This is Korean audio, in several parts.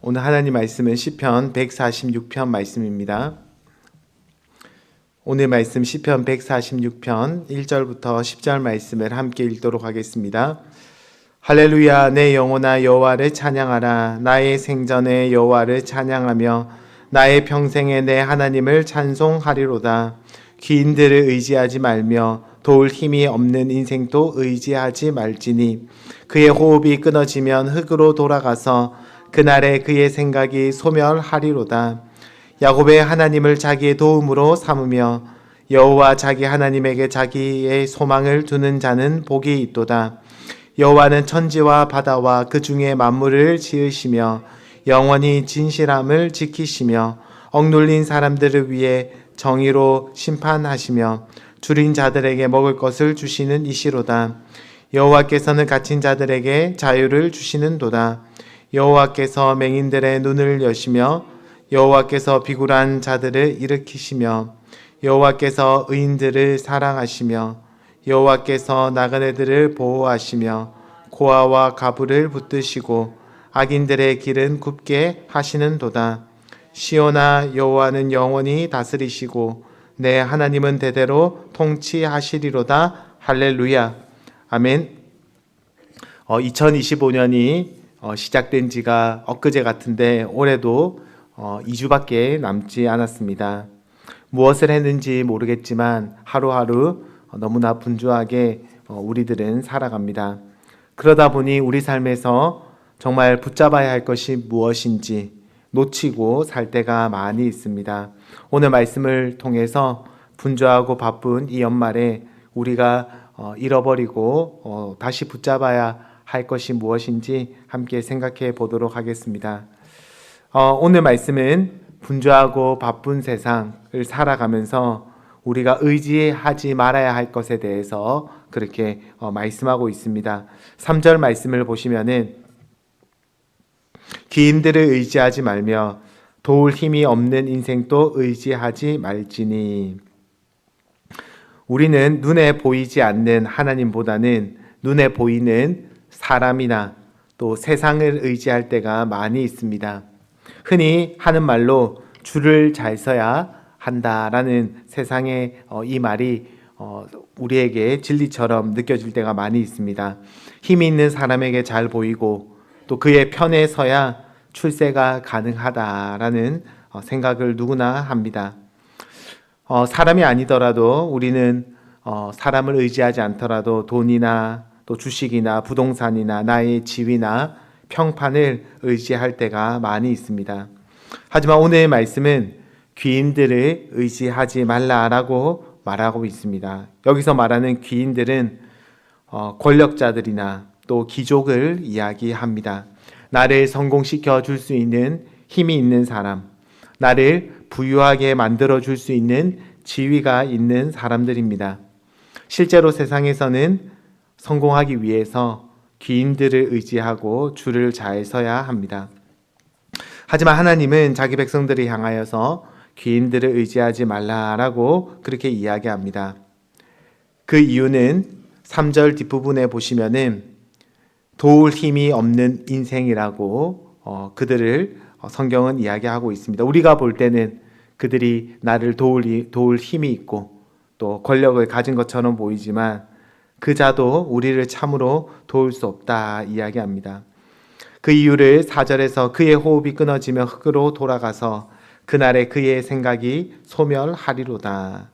오늘 하나님 말씀은 시편 146편 말씀입니다. 오늘 말씀 시편 146편 1절부터 10절 말씀을 함께 읽도록 하겠습니다. 할렐루야, 내 영혼아 여호와를 찬양하라. 나의 생전에 여호와를 찬양하며 나의 평생에 내 하나님을 찬송하리로다. 귀인들을 의지하지 말며 도울 힘이 없는 인생도 의지하지 말지니 그의 호흡이 끊어지면 흙으로 돌아가서 그날에 그의 생각이 소멸하리로다. 야곱의 하나님을 자기의 도움으로 삼으며 여호와 자기 하나님에게 자기의 소망을 두는 자는 복이 있도다. 여호와는 천지와 바다와 그 중에 만물을 지으시며 영원히 진실함을 지키시며 억눌린 사람들을 위해 정의로 심판하시며 줄인 자들에게 먹을 것을 주시는 이시로다. 여호와께서는 갇힌 자들에게 자유를 주시는도다. 여호와께서 맹인들의 눈을 여시며 여호와께서 비굴한 자들을 일으키시며 여호와께서 의인들을 사랑하시며 여호와께서 나그네들을 보호하시며 고아와 가부를 붙드시고 악인들의 길은 굽게 하시는도다. 시온아, 여호와는 영원히 다스리시고 내 하나님은 대대로 통치하시리로다. 할렐루야. 아멘. 2025년이 시작된 지가 엊그제 같은데 올해도 2주밖에 남지 않았습니다. 무엇을 했는지 모르겠지만 하루하루 너무나 분주하게 우리들은 살아갑니다. 그러다 보니 우리 삶에서 정말 붙잡아야 할 것이 무엇인지 놓치고 살 때가 많이 있습니다. 오늘 말씀을 통해서 분주하고 바쁜 이 연말에 우리가 잃어버리고 다시 붙잡아야 할 것이 무엇인지 함께 생각해 보도록 하겠습니다. 오늘 말씀은 분주하고 바쁜 세상을 살아가면서 우리가 의지하지 말아야 할 것에 대해서 그렇게 말씀하고 있습니다. 3절 말씀을 보시면은 귀인들을 의지하지 말며 도울 힘이 없는 인생도 의지하지 말지니. 우리는 눈에 보이지 않는 하나님보다는 눈에 보이는 사람이나 또 세상을 의지할 때가 많이 있습니다. 흔히 하는 말로 줄을 잘 서야 한다라는 세상의 이 말이 우리에게 진리처럼 느껴질 때가 많이 있습니다. 힘이 있는 사람에게 잘 보이고 또 그의 편에 서야 출세가 가능하다라는 생각을 누구나 합니다. 사람이 아니더라도 우리는 사람을 의지하지 않더라도 돈이나 또 주식이나 부동산이나 나의 지위나 평판을 의지할 때가 많이 있습니다. 하지만 오늘의 말씀은 귀인들을 의지하지 말라라고 말하고 있습니다. 여기서 말하는 귀인들은 권력자들이나 또 귀족을 이야기합니다. 나를 성공시켜 줄 수 있는 힘이 있는 사람, 나를 부유하게 만들어 줄 수 있는 지위가 있는 사람들입니다. 실제로 세상에서는 성공하기 위해서 귀인들을 의지하고 줄을 잘 서야 합니다. 하지만 하나님은 자기 백성들을 향하여서 귀인들을 의지하지 말라라고 그렇게 이야기합니다. 그 이유는 3절 뒷부분에 보시면은 도울 힘이 없는 인생이라고 그들을 성경은 이야기하고 있습니다. 우리가 볼 때는 그들이 나를 도울 힘이 있고 또 권력을 가진 것처럼 보이지만 그자도 우리를 참으로 도울 수 없다 이야기합니다. 그 이유를 4절에서 그의 호흡이 끊어지며 흙으로 돌아가서 그날에 그의 생각이 소멸하리로다.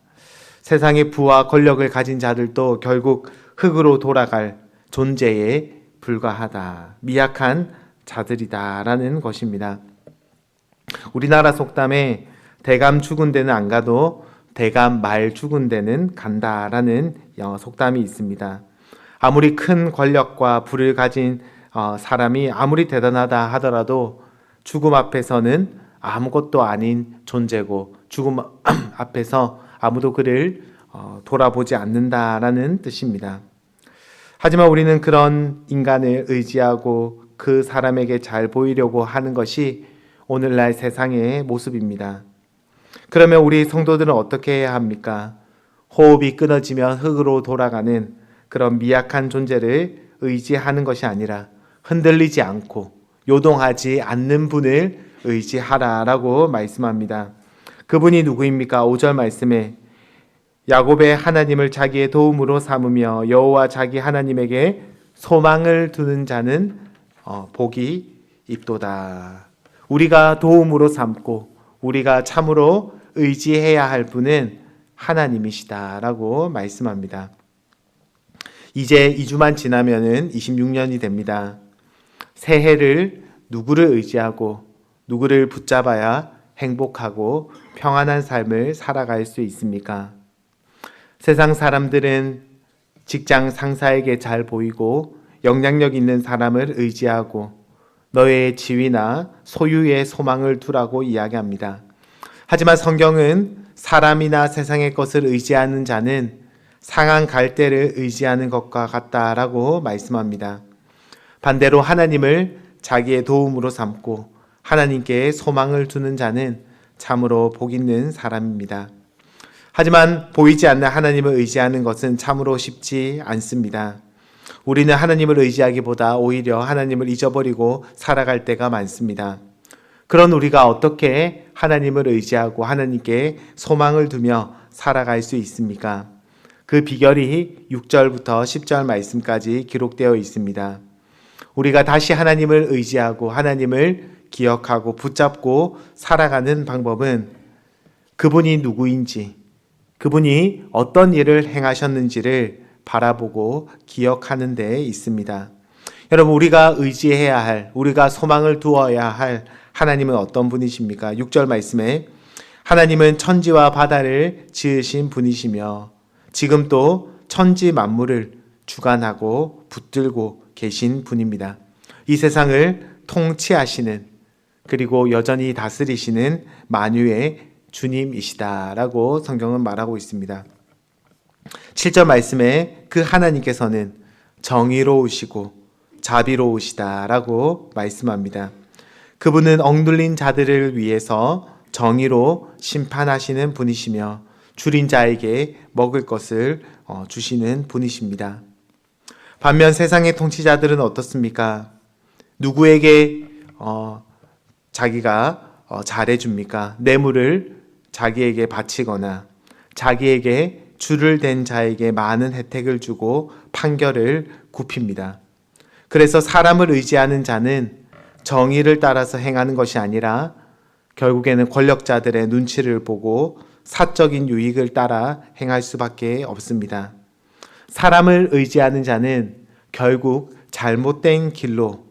세상의 부와 권력을 가진 자들도 결국 흙으로 돌아갈 존재에 불과하다. 미약한 자들이다라는 것입니다. 우리나라 속담에 대감 죽은 데는 안 가도 대감 말 죽은 데는 간다라는 속담이 있습니다. 아무리 큰 권력과 부를 가진 사람이 아무리 대단하다 하더라도 죽음 앞에서는 아무것도 아닌 존재고 죽음 앞에서 아무도 그를 돌아보지 않는다라는 뜻입니다. 하지만 우리는 그런 인간을 의지하고 그 사람에게 잘 보이려고 하는 것이 오늘날 세상의 모습입니다. 그러면 우리 성도들은 어떻게 해야 합니까? 호흡이 끊어지면 흙으로 돌아가는 그런 미약한 존재를 의지하는 것이 아니라 흔들리지 않고 요동하지 않는 분을 의지하라라고 말씀합니다. 그분이 누구입니까? 5절 말씀에 야곱의 하나님을 자기의 도움으로 삼으며 여호와 자기 하나님에게 소망을 두는 자는 복이 있도다. 우리가 도움으로 삼고 우리가 참으로 의지해야 할 분은 하나님이시다라고 말씀합니다. 이제 2주만 지나면은 26년이 됩니다. 새해를 누구를 의지하고 누구를 붙잡아야 행복하고 평안한 삶을 살아갈 수 있습니까? 세상 사람들은 직장 상사에게 잘 보이고 영향력 있는 사람을 의지하고 너의 지위나 소유에 소망을 두라고 이야기합니다. 하지만 성경은 사람이나 세상의 것을 의지하는 자는 상한 갈대를 의지하는 것과 같다라고 말씀합니다. 반대로 하나님을 자기의 도움으로 삼고 하나님께 소망을 두는 자는 참으로 복 있는 사람입니다. 하지만 보이지 않는 하나님을 의지하는 것은 참으로 쉽지 않습니다. 우리는 하나님을 의지하기보다 오히려 하나님을 잊어버리고 살아갈 때가 많습니다. 그런 우리가 어떻게 하나님을 의지하고 하나님께 소망을 두며 살아갈 수 있습니까? 그 비결이 6절부터 10절 말씀까지 기록되어 있습니다. 우리가 다시 하나님을 의지하고 하나님을 기억하고 붙잡고 살아가는 방법은 그분이 누구인지, 그분이 어떤 일을 행하셨는지를 바라보고 기억하는 데 있습니다. 여러분, 우리가 의지해야 할, 우리가 소망을 두어야 할 하나님은 어떤 분이십니까? 6절 말씀에 하나님은 천지와 바다를 지으신 분이시며 지금 또 천지 만물을 주관하고 붙들고 계신 분입니다. 이 세상을 통치하시는, 그리고 여전히 다스리시는 만유의 주님이시다라고 성경은 말하고 있습니다. 7절 말씀에 그 하나님께서는 정의로우시고 자비로우시다라고 말씀합니다. 그분은 억눌린 자들을 위해서 정의로 심판하시는 분이시며 줄인 자에게 먹을 것을 주시는 분이십니다. 반면 세상의 통치자들은 어떻습니까? 누구에게 자기가 잘해줍니까? 뇌물을 자기에게 바치거나 자기에게 줄을 댄 자에게 많은 혜택을 주고 판결을 굽힙니다. 그래서 사람을 의지하는 자는 정의를 따라서 행하는 것이 아니라 결국에는 권력자들의 눈치를 보고 사적인 유익을 따라 행할 수밖에 없습니다. 사람을 의지하는 자는 결국 잘못된 길로,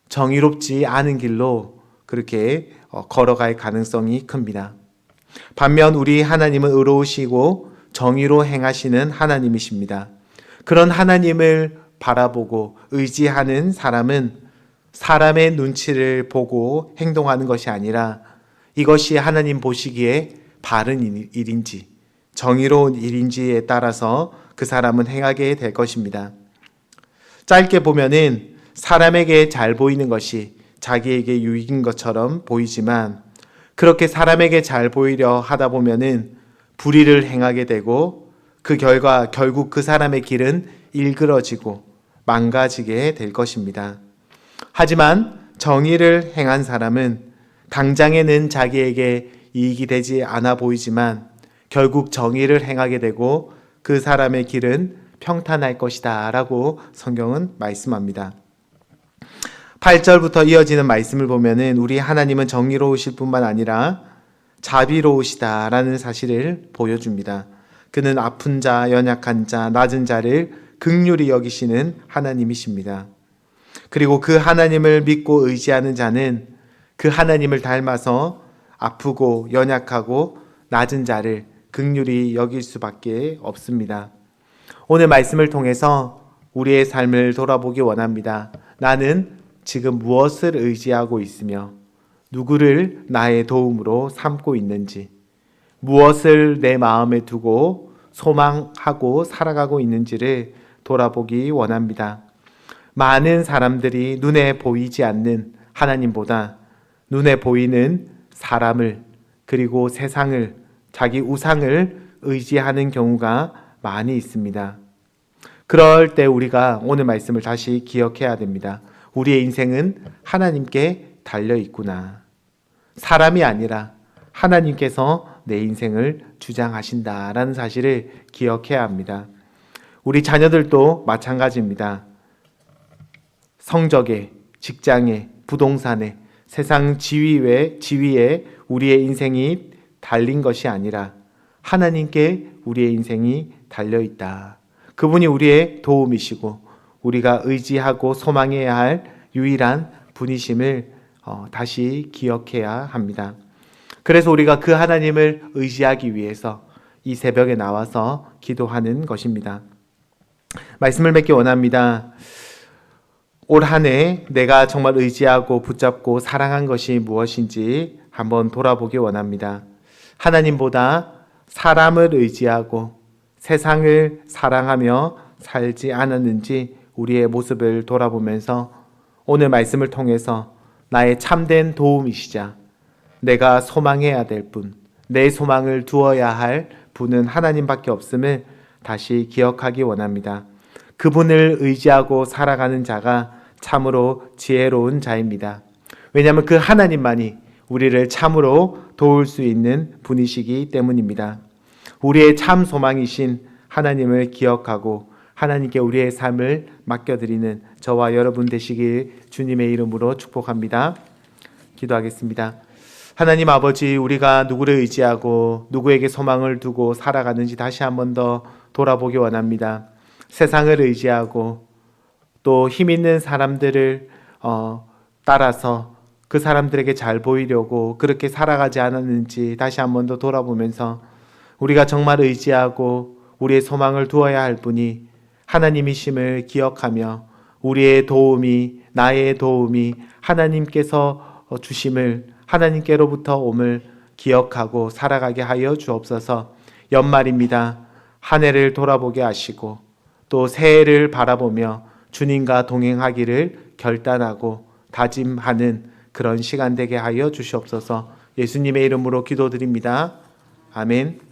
정의롭지 않은 길로 그렇게 걸어갈 가능성이 큽니다. 반면 우리 하나님은 의로우시고 정의로 행하시는 하나님이십니다. 그런 하나님을 바라보고 의지하는 사람은 사람의 눈치를 보고 행동하는 것이 아니라 이것이 하나님 보시기에 바른 일인지 정의로운 일인지에 따라서 그 사람은 행하게 될 것입니다. 짧게 보면은 사람에게 잘 보이는 것이 자기에게 유익인 것처럼 보이지만 그렇게 사람에게 잘 보이려 하다 보면은 불의를 행하게 되고 그 결과 결국 그 사람의 길은 일그러지고 망가지게 될 것입니다. 하지만 정의를 행한 사람은 당장에는 자기에게 이익이 되지 않아 보이지만 결국 정의를 행하게 되고 그 사람의 길은 평탄할 것이다 라고 성경은 말씀합니다. 8절부터 이어지는 말씀을 보면은 우리 하나님은 정의로우실 뿐만 아니라 자비로우시다라는 사실을 보여줍니다. 그는 아픈 자, 연약한 자, 낮은 자를 긍휼히 여기시는 하나님이십니다. 그리고 그 하나님을 믿고 의지하는 자는 그 하나님을 닮아서 아프고 연약하고 낮은 자를 긍휼히 여길 수밖에 없습니다. 오늘 말씀을 통해서 우리의 삶을 돌아보기 원합니다. 나는 지금 무엇을 의지하고 있으며 누구를 나의 도움으로 삼고 있는지, 무엇을 내 마음에 두고 소망하고 살아가고 있는지를 돌아보기 원합니다. 많은 사람들이 눈에 보이지 않는 하나님보다 눈에 보이는 사람을, 그리고 세상을, 자기 우상을 의지하는 경우가 많이 있습니다. 그럴 때 우리가 오늘 말씀을 다시 기억해야 됩니다. 우리의 인생은 하나님께 달려 있구나. 사람이 아니라 하나님께서 내 인생을 주장하신다라는 사실을 기억해야 합니다. 우리 자녀들도 마찬가지입니다. 성적에, 직장에, 부동산에, 세상 지위에 우리의 인생이 달린 것이 아니라 하나님께 우리의 인생이 달려 있다. 그분이 우리의 도움이시고 우리가 의지하고 소망해야 할 유일한 분이심을 다시 기억해야 합니다. 그래서 우리가 그 하나님을 의지하기 위해서 이 새벽에 나와서 기도하는 것입니다. 말씀을 맺기 원합니다. 올 한 해 내가 정말 의지하고 붙잡고 사랑한 것이 무엇인지 한번 돌아보기 원합니다. 하나님보다 사람을 의지하고 세상을 사랑하며 살지 않았는지 우리의 모습을 돌아보면서 오늘 말씀을 통해서 나의 참된 도움이시자 내가 소망해야 될 분, 내 소망을 두어야 할 분은 하나님밖에 없음을 다시 기억하기 원합니다. 그분을 의지하고 살아가는 자가 참으로 지혜로운 자입니다. 왜냐하면 그 하나님만이 우리를 참으로 도울 수 있는 분이시기 때문입니다. 우리의 참 소망이신 하나님을 기억하고 하나님께 우리의 삶을 맡겨드리는 저와 여러분 되시길 주님의 이름으로 축복합니다. 기도하겠습니다. 하나님 아버지, 우리가 누구를 의지하고 누구에게 소망을 두고 살아가는지 다시 한 번 더 돌아보기 원합니다. 세상을 의지하고 또 힘 있는 사람들을 따라서 그 사람들에게 잘 보이려고 그렇게 살아가지 않았는지 다시 한 번 더 돌아보면서 우리가 정말 의지하고 우리의 소망을 두어야 할 분이 하나님이심을 기억하며 우리의 도움이, 나의 도움이 하나님께서 주심을, 하나님께로부터 옴을 기억하고 살아가게 하여 주옵소서. 연말입니다. 한 해를 돌아보게 하시고 또 새해를 바라보며 주님과 동행하기를 결단하고 다짐하는 그런 시간 되게 하여 주시옵소서. 예수님의 이름으로 기도드립니다. 아멘.